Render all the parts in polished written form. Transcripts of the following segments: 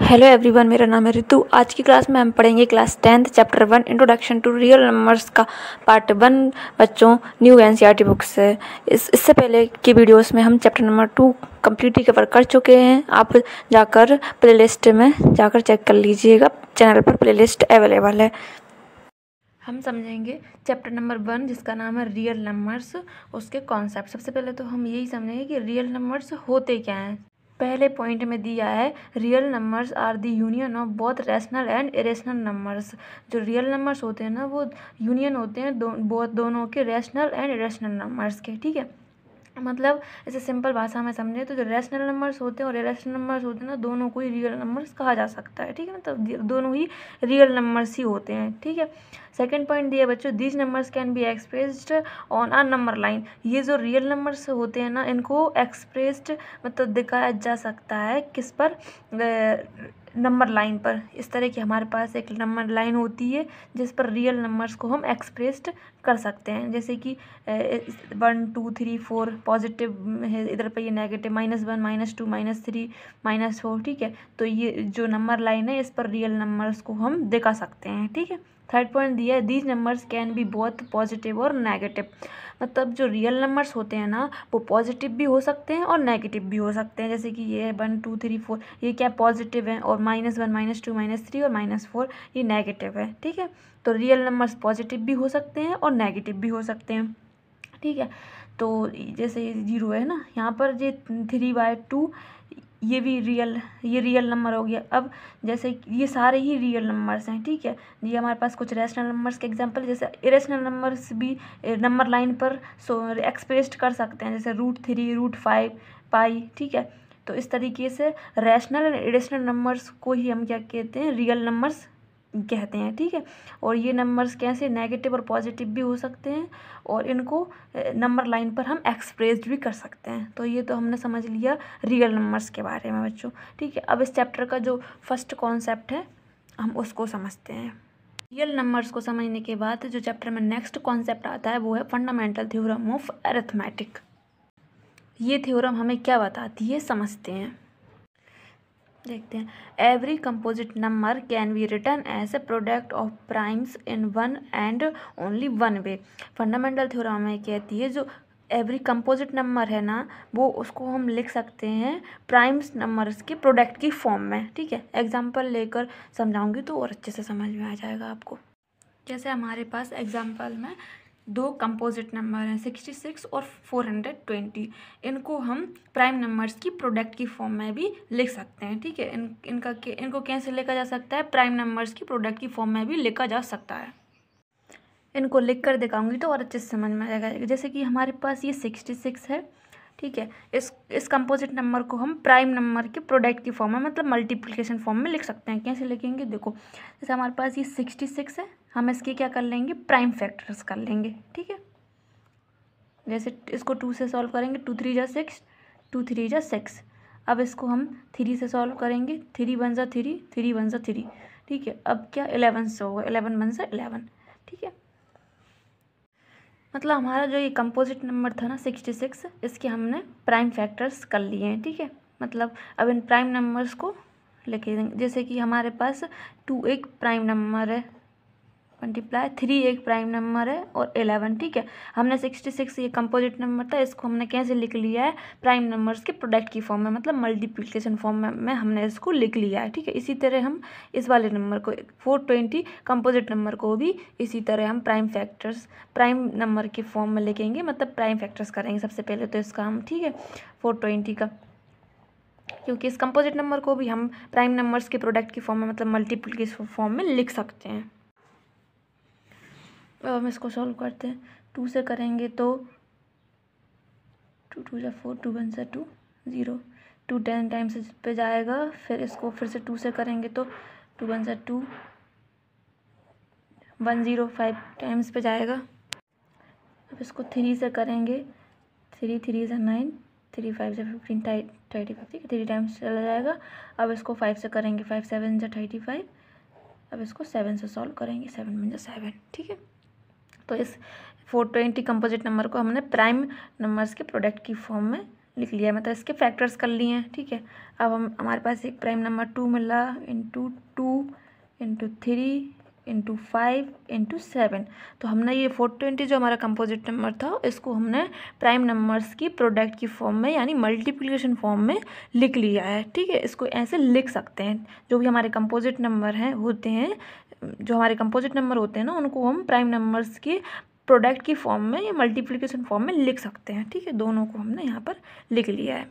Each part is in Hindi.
हेलो एवरीवन, मेरा नाम है रितु। आज की क्लास में हम पढ़ेंगे class 10th chapter 1 introduction to real numbers का पार्ट 1 बच्चों न्यू एनसीईआरटी बुक से। इससे पहले की वीडियोस में हम चैप्टर नंबर 2 कम्प्लीटली कवर कर चुके हैं। आप जाकर प्लेलिस्ट में जाकर चेक कर लीजिएगा, चैनल पर प्लेलिस्ट अवेलेबल है। हम समझेंगे चैप्टर नंबर 1 जिसका नाम है रियल नंबर्स, उसके कॉन्सेप्ट। सबसे पहले तो हम यही समझेंगे कि रियल नंबर्स होते क्या हैं। पहले पॉइंट में दिया है real numbers are the union of both rational and irrational numbers. जो रियल नंबर्स होते हैं ना, वो यूनियन होते हैं दोनों के रैशनल एंड इरेशनल नंबर्स के। ठीक है, मतलब इसे सिंपल भाषा में समझे तो जो रैशनल नंबर्स होते हैं और इरेशनल नंबर्स होते हैं ना, दोनों को ही रियल नंबर्स कहा जा सकता है। ठीक है, मतलब दोनों ही रियल नंबर्स ही होते हैं। ठीक है, सेकंड पॉइंट दिया बच्चों, these numbers can be expressed on a number line. ये जो रियल नंबर्स होते हैं ना, इनको एक्सप्रेस्ड मतलब दिखाया जा सकता है किस पर, नंबर लाइन पर। इस तरह की हमारे पास एक नंबर लाइन होती है जिस पर रियल नंबर्स को हम एक्सप्रेस्ड कर सकते हैं। जैसे कि 1 2 3 4 पॉजिटिव है, इधर पे ये नेगेटिव -1 -2 -3 -4। ठीक है, तो ये जो नंबर लाइन है इस पर रियल नंबर्स को हम दिखा सकते हैं। ठीक है, थर्ड पॉइंट दिया है these numbers can be both positive और नेगेटिव। मतलब जो रियल नंबर्स होते हैं ना, वो पॉजिटिव भी हो सकते हैं और नेगेटिव भी हो सकते हैं। जैसे कि ये 1 2 3 4 ये क्या पॉजिटिव है, और -1 -2 -3 और -4 ये नेगेटिव है। ठीक है, तो रियल नंबर्स पॉजिटिव भी हो सकते हैं और नेगेटिव भी हो सकते हैं। ठीक है, तो जैसे 0 है ना, यहाँ पर ये 3/2 ये भी रियल नंबर हो गया। अब जैसे ये सारे ही रियल नंबर्स हैं। ठीक है, ये हमारे पास कुछ रैशनल नंबर्स के एग्जांपल, जैसे इरेशनल नंबर्स भी नंबर लाइन पर एक्सप्रेस्ड कर सकते हैं, जैसे √3 √5 पाई। ठीक है, तो इस तरीके से रैशनल एंड इरेशनल नंबर्स को ही हम क्या कहते हैं, रियल नंबर्स कहते हैं। ठीक है, और ये नंबर्स कैसे नेगेटिव और पॉजिटिव भी हो सकते हैं, और इनको नंबर लाइन पर हम एक्सप्रेस्ड भी कर सकते हैं। तो ये तो हमने समझ लिया रियल नंबर्स के बारे में बच्चों। ठीक है, अब इस चैप्टर का जो फर्स्ट कॉन्सेप्ट है हम उसको समझते हैं। रियल नंबर्स को समझने के बाद जो चैप्टर में नेक्स्ट कॉन्सेप्ट आता है वो है फंडामेंटल थ्योरम ऑफ अरिथमेटिक। ये थ्योरम हमें क्या बताती है, समझते हैं, देखते हैं। Every composite number can be written as a product of primes in one and only one way. Fundamental theorem हमें कहती है जो एवरी कंपोजिट नंबर है ना, वो उसको हम लिख सकते हैं प्राइम्स नंबर्स के प्रोडक्ट की फॉर्म में। ठीक है, एग्जांपल लेकर समझाऊंगी तो और अच्छे से समझ में आ जाएगा आपको। जैसे हमारे पास एग्जांपल में 2 कंपोजिट नंबर हैं 66 और 420। इनको हम प्राइम नंबर्स की प्रोडक्ट की फॉर्म में भी लिख सकते हैं। ठीक है, इनको कैसे लिखा जा सकता है, प्राइम नंबर्स की प्रोडक्ट की फॉर्म में भी लिखा जा सकता है। इनको लिख कर दिखाऊंगी तो और अच्छे से समझ में आ जाएगा। जैसे कि हमारे पास ये 66 है। ठीक है, इस कंपोजिट नंबर को हम प्राइम नंबर के प्रोडक्ट की फॉर्म में मतलब मल्टीप्लिकेशन फॉर्म में लिख सकते हैं। कैसे लिखेंगे, देखो, जैसे हमारे पास ये 66 है, हम इसके क्या कर लेंगे, प्राइम फैक्टर्स कर लेंगे। ठीक है, जैसे इसको 2 से सॉल्व करेंगे, 2 3 जा 6, 2 3 जा 6। अब इसको हम 3 से सॉल्व करेंगे, 3 1 जा 3, 3 1 जा 3। ठीक है, अब क्या 11 से होगा, 11 1 जा 11। ठीक है, मतलब हमारा जो ये कंपोजिट नंबर था ना 66, इसके हमने प्राइम फैक्टर्स कर लिए हैं। ठीक है, मतलब अब इन प्राइम नंबर्स को लिखे देंगे। जैसे कि हमारे पास 2 एक प्राइम नंबर है, मल्टीप्लाई 3 एक प्राइम नंबर है, और 11। ठीक है, हमने 66 ये कंपोजिट नंबर था, इसको हमने कैसे लिख लिया है, प्राइम नंबर्स के प्रोडक्ट की फॉर्म में मतलब मल्टीप्लिकेशन फॉर्म में हमने इसको लिख लिया है। ठीक है, इसी तरह हम इस वाले नंबर को 420 कंपोजिट नंबर को भी इसी तरह हम प्राइम नंबर की फॉर्म में लिखेंगे, मतलब प्राइम फैक्टर्स करेंगे सबसे पहले तो इसका हम। ठीक है, 420 का, क्योंकि इस कंपोजिट नंबर को भी हम प्राइम नंबर्स के प्रोडक्ट की फॉर्म में मतलब मल्टीप्लिकेशन फॉर्म में लिख सकते हैं। अब हम इसको सॉल्व करते हैं। 2 से करेंगे तो 2 2 जा 4, 2 1 जा 2 0, 2 10 टाइम्स पे जाएगा। फिर इसको फिर से 2 से करेंगे तो 2 1 जा 2, 1 0 5 टाइम्स पे जाएगा। अब इसको 3 से करेंगे, 3 3 जा 9, 3 5 जा 15 35। ठीक है, 3 टाइम्स चला जाएगा। अब इसको 5 से करेंगे, 5 7 जा 35। अब इसको 7 से सॉल्व करेंगे, 7 1 जा 7। ठीक है, तो इस 420 कंपोजिट नंबर को हमने प्राइम नंबर्स के प्रोडक्ट की फॉर्म में लिख लिया, मतलब इसके फैक्टर्स कर लिए हैं। ठीक है, अब हमारे पास एक प्राइम नंबर 2 मिला, इंटू 2 इंटू 3 इंटू 5 इंटू 7। तो हमने ये 420 जो हमारा कंपोजिट नंबर था, इसको हमने प्राइम नंबर्स की प्रोडक्ट की फॉर्म में यानी मल्टीप्लिकेशन फॉर्म में लिख लिया है। ठीक है, इसको ऐसे लिख सकते हैं। जो भी हमारे कंपोजिट नंबर हैं होते हैं, जो हमारे कंपोजिट नंबर होते हैं ना, उनको हम प्राइम नंबर्स की प्रोडक्ट की फॉर्म में या मल्टीप्लिकेशन फॉर्म में लिख सकते हैं। ठीक है, दोनों को हमने यहाँ पर लिख लिया है।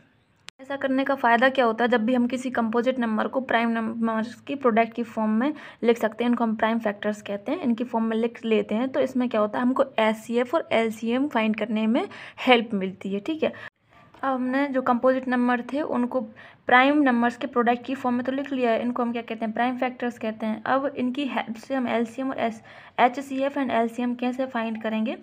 ऐसा करने का फ़ायदा क्या होता है, जब भी हम किसी कंपोजिट नंबर को प्राइम नंबर्स की प्रोडक्ट की फॉर्म में लिख सकते हैं, इनको हम प्राइम फैक्टर्स कहते हैं, इनकी फॉर्म में लिख लेते हैं, तो इसमें क्या होता है, हमको एचसीएफ और एलसीएम फाइंड करने में हेल्प मिलती है। ठीक है, अब हमने जो कंपोजिट नंबर थे उनको प्राइम नंबर्स के प्रोडक्ट की फॉर्म में तो लिख लिया है, इनको हम क्या कहते हैं, प्राइम फैक्टर्स कहते हैं। अब इनकी हेल्प से हम एलसीएम और एचसीएफ एंड एलसीएम कैसे फाइंड करेंगे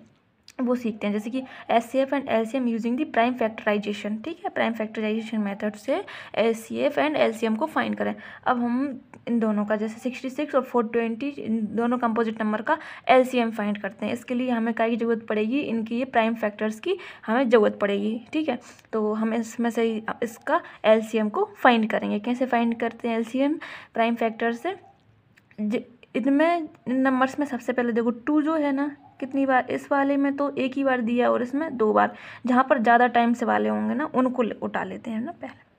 वो सीखते हैं। जैसे कि HCF and LCM using the prime factorization. ठीक है, प्राइम फैक्टराइजेशन मेथड से एचसीएफ एंड एलसीएम को फाइंड करें। अब हम इन दोनों का, जैसे 66 और 420, इन दोनों कंपोजिट नंबर का एलसीएम फाइंड करते हैं। इसके लिए हमें क्या की ज़रूरत पड़ेगी, इनकी ये प्राइम फैक्टर्स की हमें ज़रूरत पड़ेगी। ठीक है, तो हम इसमें से इसका एलसीएम को फाइंड करेंगे। कैसे फाइंड करते हैं एलसीएम प्राइम फैक्टर से, इनमें इन नंबर्स में सबसे पहले देखो 2 जो है ना, कितनी बार, इस वाले में तो एक ही बार दिया और इसमें 2 बार। जहाँ पर ज़्यादा टाइम से वाले होंगे ना, उनको उठा लेते हैं ना पहले।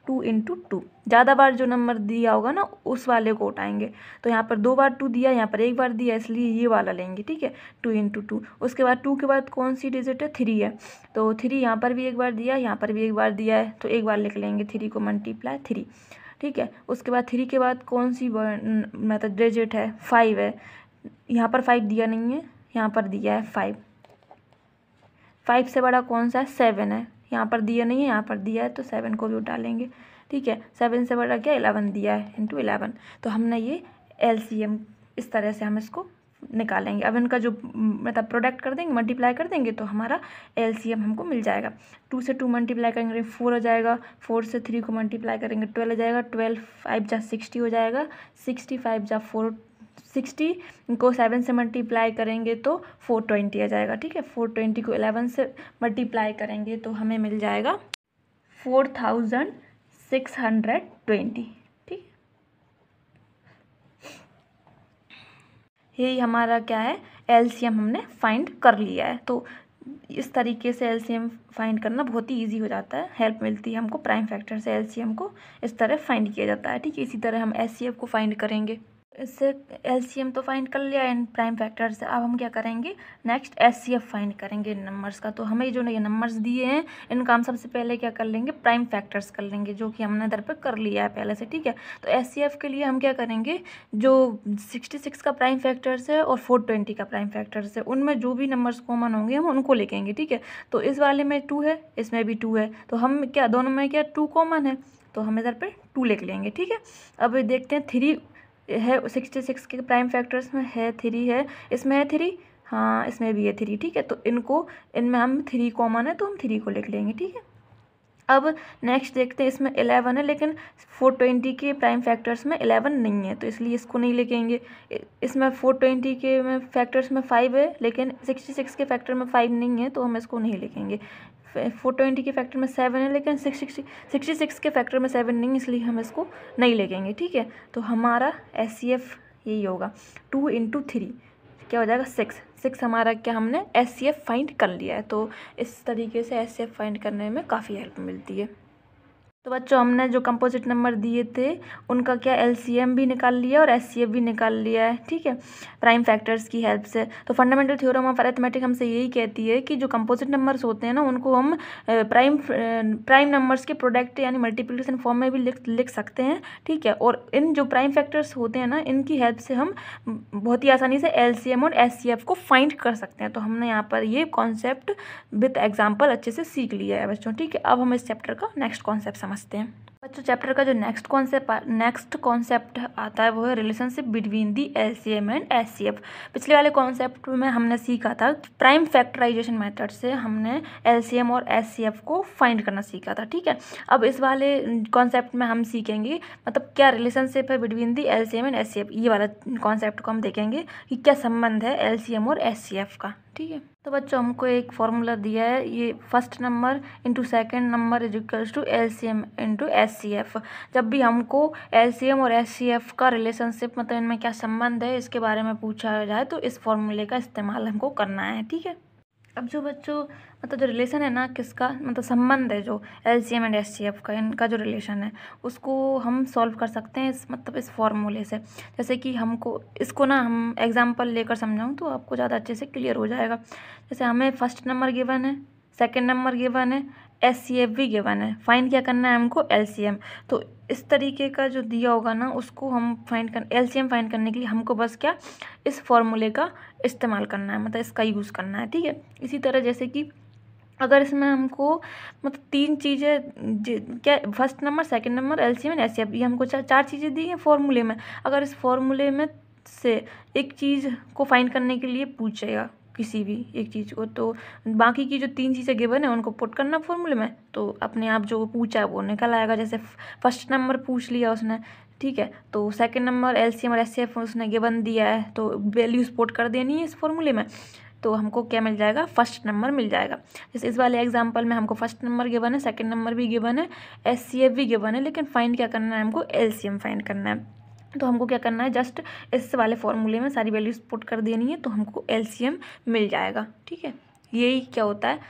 2 इंटू 2, ज़्यादा बार जो नंबर दिया होगा ना उस वाले को उठाएंगे। तो यहाँ पर 2 बार 2 दिया, यहाँ पर 1 बार दिया, इसलिए ये वाला लेंगे। ठीक है, 2 इंटू 2। उसके बाद 2 के बाद कौन सी डिजिट है, 3 है, तो 3 यहाँ पर भी 1 बार दिया, यहाँ पर भी 1 बार दिया है, तो 1 बार लिख लेंगे। 3 को मल्टीप्लाई 3। ठीक है, उसके बाद 3 के बाद कौन सी मतलब डिजिट है, 5 है। यहाँ पर 5 दिया नहीं है, यहाँ पर दिया है 5। 5 से बड़ा कौन सा है, 7 है। यहाँ पर दिया नहीं है, यहाँ पर दिया है, तो 7 को भी उठा लेंगे। ठीक है, 7 से बड़ा क्या, 11 दिया है, इंटू 11। तो हमने ये एलसीएम इस तरह से हम इसको निकालेंगे। अब इनका जो मतलब प्रोडक्ट कर देंगे, मल्टीप्लाई कर देंगे, तो हमारा एलसीएम हमको मिल जाएगा। 2 से 2 मल्टीप्लाई करेंगे 4 हो जाएगा, 4 से 3 को मल्टीप्लाई करेंगे 12 हो जाएगा, 12 5 जा 60 हो जाएगा, 60 5 जा 4 60 को 7 से मल्टीप्लाई करेंगे तो 420 आ जाएगा। ठीक है, 420 को 11 से मल्टीप्लाई करेंगे तो हमें मिल जाएगा 4620। ठीक, यही हमारा क्या है, एलसीएम हमने फाइंड कर लिया है। तो इस तरीके से एलसीएम फाइंड करना बहुत ही इजी हो जाता है, हेल्प मिलती है हमको प्राइम फैक्टर से। एलसीएम को इस तरह फाइंड किया जाता है। ठीक है, इसी तरह हम एचसीएफ को फाइंड करेंगे। इससे एलसीएम तो फाइंड कर लिया इन प्राइम फैक्टर से। अब हम क्या करेंगे, नेक्स्ट एचसीएफ फाइंड करेंगे इन नंबर्स का। तो हमें जो ये नंबर्स दिए हैं, इनका हम सबसे पहले क्या कर लेंगे, प्राइम फैक्टर्स कर लेंगे, जो कि हमने इधर पे कर लिया है पहले से। ठीक है, तो एचसीएफ के लिए हम क्या करेंगे, जो 66 का प्राइम फैक्टर्स है और 420 का प्राइम फैक्टर्स है, उनमें जो भी नंबर्स कॉमन होंगे हम उनको लिखेंगे। ठीक है, तो इस वाले में 2 है, इसमें भी 2 है, तो हम क्या, दोनों में क्या 2 कॉमन है, तो हम इधर पे 2 लिख लेंगे। ठीक है, अब देखते हैं 3 है 66 के प्राइम फैक्टर्स में है, 3 है, इसमें है 3, हाँ इसमें भी है 3। ठीक है, तो इनमें हम 3 कॉमन है, तो हम 3 को लिख लेंगे। ठीक है, अब नेक्स्ट देखते हैं, इसमें 11 है, लेकिन 420 के प्राइम फैक्टर्स में 11 नहीं है, तो इसलिए इसको नहीं लिखेंगे। इसमें 420 के में फैक्टर्स में 5 है, लेकिन 66 के फैक्टर में 5 नहीं है, तो हम इसको नहीं लिखेंगे। 420 के फैक्टर में 7 है, लेकिन 66 के फैक्टर में 7 नहीं, इसलिए हम इसको नहीं लिखेंगे। ठीक है, तो हमारा एचसीएफ यही होगा, 2 इंटू 3 क्या हो जाएगा, 6 हमारा क्या, हमने एचसीएफ फाइंड कर लिया है। तो इस तरीके से एचसीएफ फाइंड करने में काफ़ी हेल्प मिलती है। तो बच्चों, हमने जो कंपोजिट नंबर दिए थे उनका क्या एलसीएम भी निकाल लिया और एचसीएफ भी निकाल लिया है। ठीक है, प्राइम फैक्टर्स की हेल्प से। तो फंडामेंटल थ्योरम ऑफ अरिथमेटिक हमसे यही कहती है कि जो कंपोजिट नंबर्स होते हैं ना, उनको हम प्राइम नंबर्स के प्रोडक्ट यानी मल्टीप्लिकेशन फॉर्म में भी लिख सकते हैं। ठीक है, और इन जो प्राइम फैक्टर्स होते हैं ना, इनकी हेल्प से हम बहुत ही आसानी से एलसीएम और एचसीएफ को फाइंड कर सकते हैं। तो हमने यहाँ पर ये कॉन्सेप्ट विद एग्जाम्पल अच्छे से सीख लिया है बच्चों। ठीक है, अब हम इस चैप्टर का नेक्स्ट कॉन्सेप्ट समझते हैं। बच्चों, चैप्टर का जो नेक्स्ट कॉन्सेप्ट आता है वो है relationship between the LCM and HCF. पिछले वाले कॉन्सेप्ट में हमने सीखा था प्राइम फैक्टराइजेशन मेथड से हमने एलसीएम और एचसीएफ को फाइंड करना सीखा था। ठीक है, अब इस वाले कॉन्सेप्ट में हम सीखेंगे मतलब क्या रिलेशनशिप है between the LCM and HCF. ये वाला कॉन्सेप्ट को हम देखेंगे कि क्या संबंध है एलसीएम और एचसीएफ का। ठीक है। तो बच्चों हमको एक फॉर्मूला दिया है, ये first number into second number is equals to LCM into SCF। जब भी हमको LCM और SCF का रिलेशनशिप मतलब इनमें क्या संबंध है इसके बारे में पूछा जाए तो इस फॉर्मूले का इस्तेमाल हमको करना है, ठीक है। अब जो बच्चों मतलब जो रिलेशन है ना किसका मतलब संबंध है जो LCM एंड SCF का, इनका जो रिलेशन है उसको हम सॉल्व कर सकते हैं इस फॉर्मूले से। जैसे कि हमको इसको ना हम एग्जांपल लेकर समझाऊं तो आपको ज़्यादा अच्छे से क्लियर हो जाएगा। जैसे हमें फर्स्ट नंबर गिवन है, सेकेंड नंबर गिवन है, SCF भी गिवन है, फाइंड क्या करना है हमको LCM। तो इस तरीके का जो दिया होगा ना उसको हम LCM फाइंड करने के लिए हमको बस क्या इस फॉर्मूले का इस्तेमाल करना है, मतलब इसका यूज़ करना है, ठीक है। इसी तरह जैसे कि अगर इसमें हमको मतलब तीन चीज़ें क्या first number second number LCM and SCF ये हमको चार चीज़ें दी हैं फॉर्मूले में। अगर इस फॉर्मूले में से एक चीज़ को फाइंड करने के लिए पूछेगा किसी भी एक चीज़ को, तो बाकी की जो तीन चीज़ें गिवन है उनको पुट करना फॉर्मूले में, तो अपने आप जो पूछा है वो निकल आएगा। जैसे फर्स्ट नंबर पूछ लिया उसने, ठीक है, तो सेकंड नंबर LCM और SCF उसने गिवन दिया है तो वैल्यूज पुट कर देनी है इस फॉर्मूले में, तो हमको क्या मिल जाएगा फर्स्ट नंबर मिल जाएगा। जैसे इस वाले एग्जांपल में हमको फर्स्ट नंबर गिवन है, सेकंड नंबर भी गिवन है, SCF भी गिवन है, लेकिन फाइंड क्या करना है हमको LCM फाइंड करना है। तो हमको क्या करना है जस्ट इस वाले फॉर्मूले में सारी वैल्यूज पुट कर देनी है तो हमको LCM मिल जाएगा, ठीक है। यही क्या होता है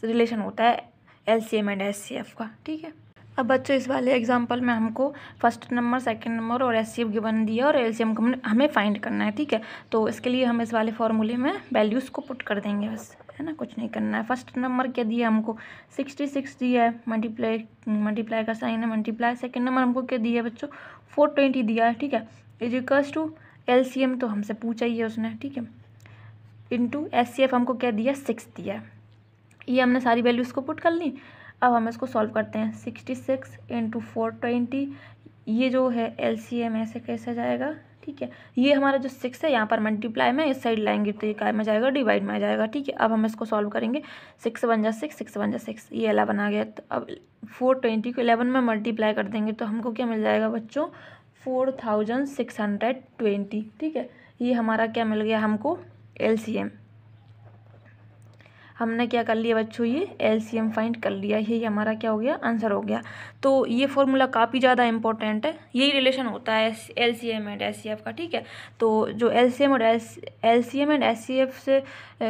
रिलेशन होता है LCM एंड SCF का, ठीक है। अब बच्चों इस वाले एग्जांपल में हमको फर्स्ट नंबर सेकंड नंबर और SCF गिवन दिया और LCM को हमें फाइंड करना है, ठीक है। तो इसके लिए हम इस वाले फॉर्मूले में वैल्यूज़ को पुट कर देंगे बस, है ना, कुछ नहीं करना है। फर्स्ट नंबर क्या दिया हमको 66 दिया है, मल्टीप्लाई का साइन है मल्टीप्लाई। सेकंड नंबर हमको क्या दिया है बच्चों 420 दिया है, ठीक है, इज इक्वल्स टू LCM तो हमसे पूछा ही है उसने, ठीक है, इंटू SCF हमको क्या दिया 6 दिया है। ये हमने सारी वैल्यूज़ को पुट कर ली। अब हम इसको सॉल्व करते हैं 66 इंटू 420, ये जो है LCM ऐसे कैसे जाएगा, ठीक है। ये हमारा जो 6 है यहाँ पर मल्टीप्लाई में इस साइड लाएंगे तो ये काय में जाएगा डिवाइड में आ जाएगा, ठीक है। अब हम इसको सॉल्व करेंगे 6 1 जा 6 6 1 जा 6, ये 11 आ गया। तो अब 420 को 11 में मल्टीप्लाई कर देंगे तो हमको क्या मिल जाएगा बच्चों 4620, ठीक है। ये हमारा क्या मिल गया हमको LCM। हमने क्या कर लिया बच्चों ये LCM फाइंड कर लिया, यही हमारा क्या हो गया आंसर हो गया। तो ये फॉर्मूला काफ़ी ज़्यादा इंपॉर्टेंट है, यही रिलेशन होता है LCM एंड SCF का, ठीक है। तो जो LCM एंड SCF से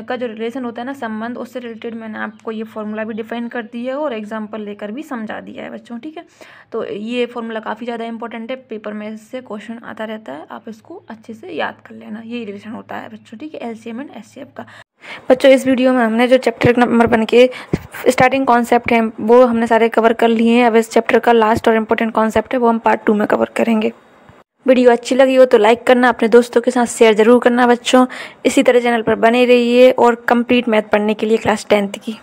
का जो रिलेशन होता है ना संबंध, उससे रिलेटेड मैंने आपको ये फॉर्मूला भी डिफाइन कर दिया है और एग्जाम्पल लेकर भी समझा दिया है बच्चों, ठीक है। तो ये फॉर्मूला काफ़ी ज़्यादा इंपॉर्टेंट है, पेपर में इससे क्वेश्चन आता रहता है, आप इसको अच्छे से याद कर लेना। यही रिलेशन होता है बच्चों, ठीक है, LCM एंड SCF का। बच्चों इस वीडियो में हमने जो चैप्टर नंबर 1 के स्टार्टिंग कॉन्सेप्ट हैं वो हमने सारे कवर कर लिए हैं। अब इस चैप्टर का लास्ट और इम्पोर्टेंट कॉन्सेप्ट है वो हम पार्ट 2 में कवर करेंगे। वीडियो अच्छी लगी हो तो लाइक करना, अपने दोस्तों के साथ शेयर ज़रूर करना बच्चों। इसी तरह चैनल पर बने रहिए और कंप्लीट मैथ पढ़ने के लिए क्लास 10th की।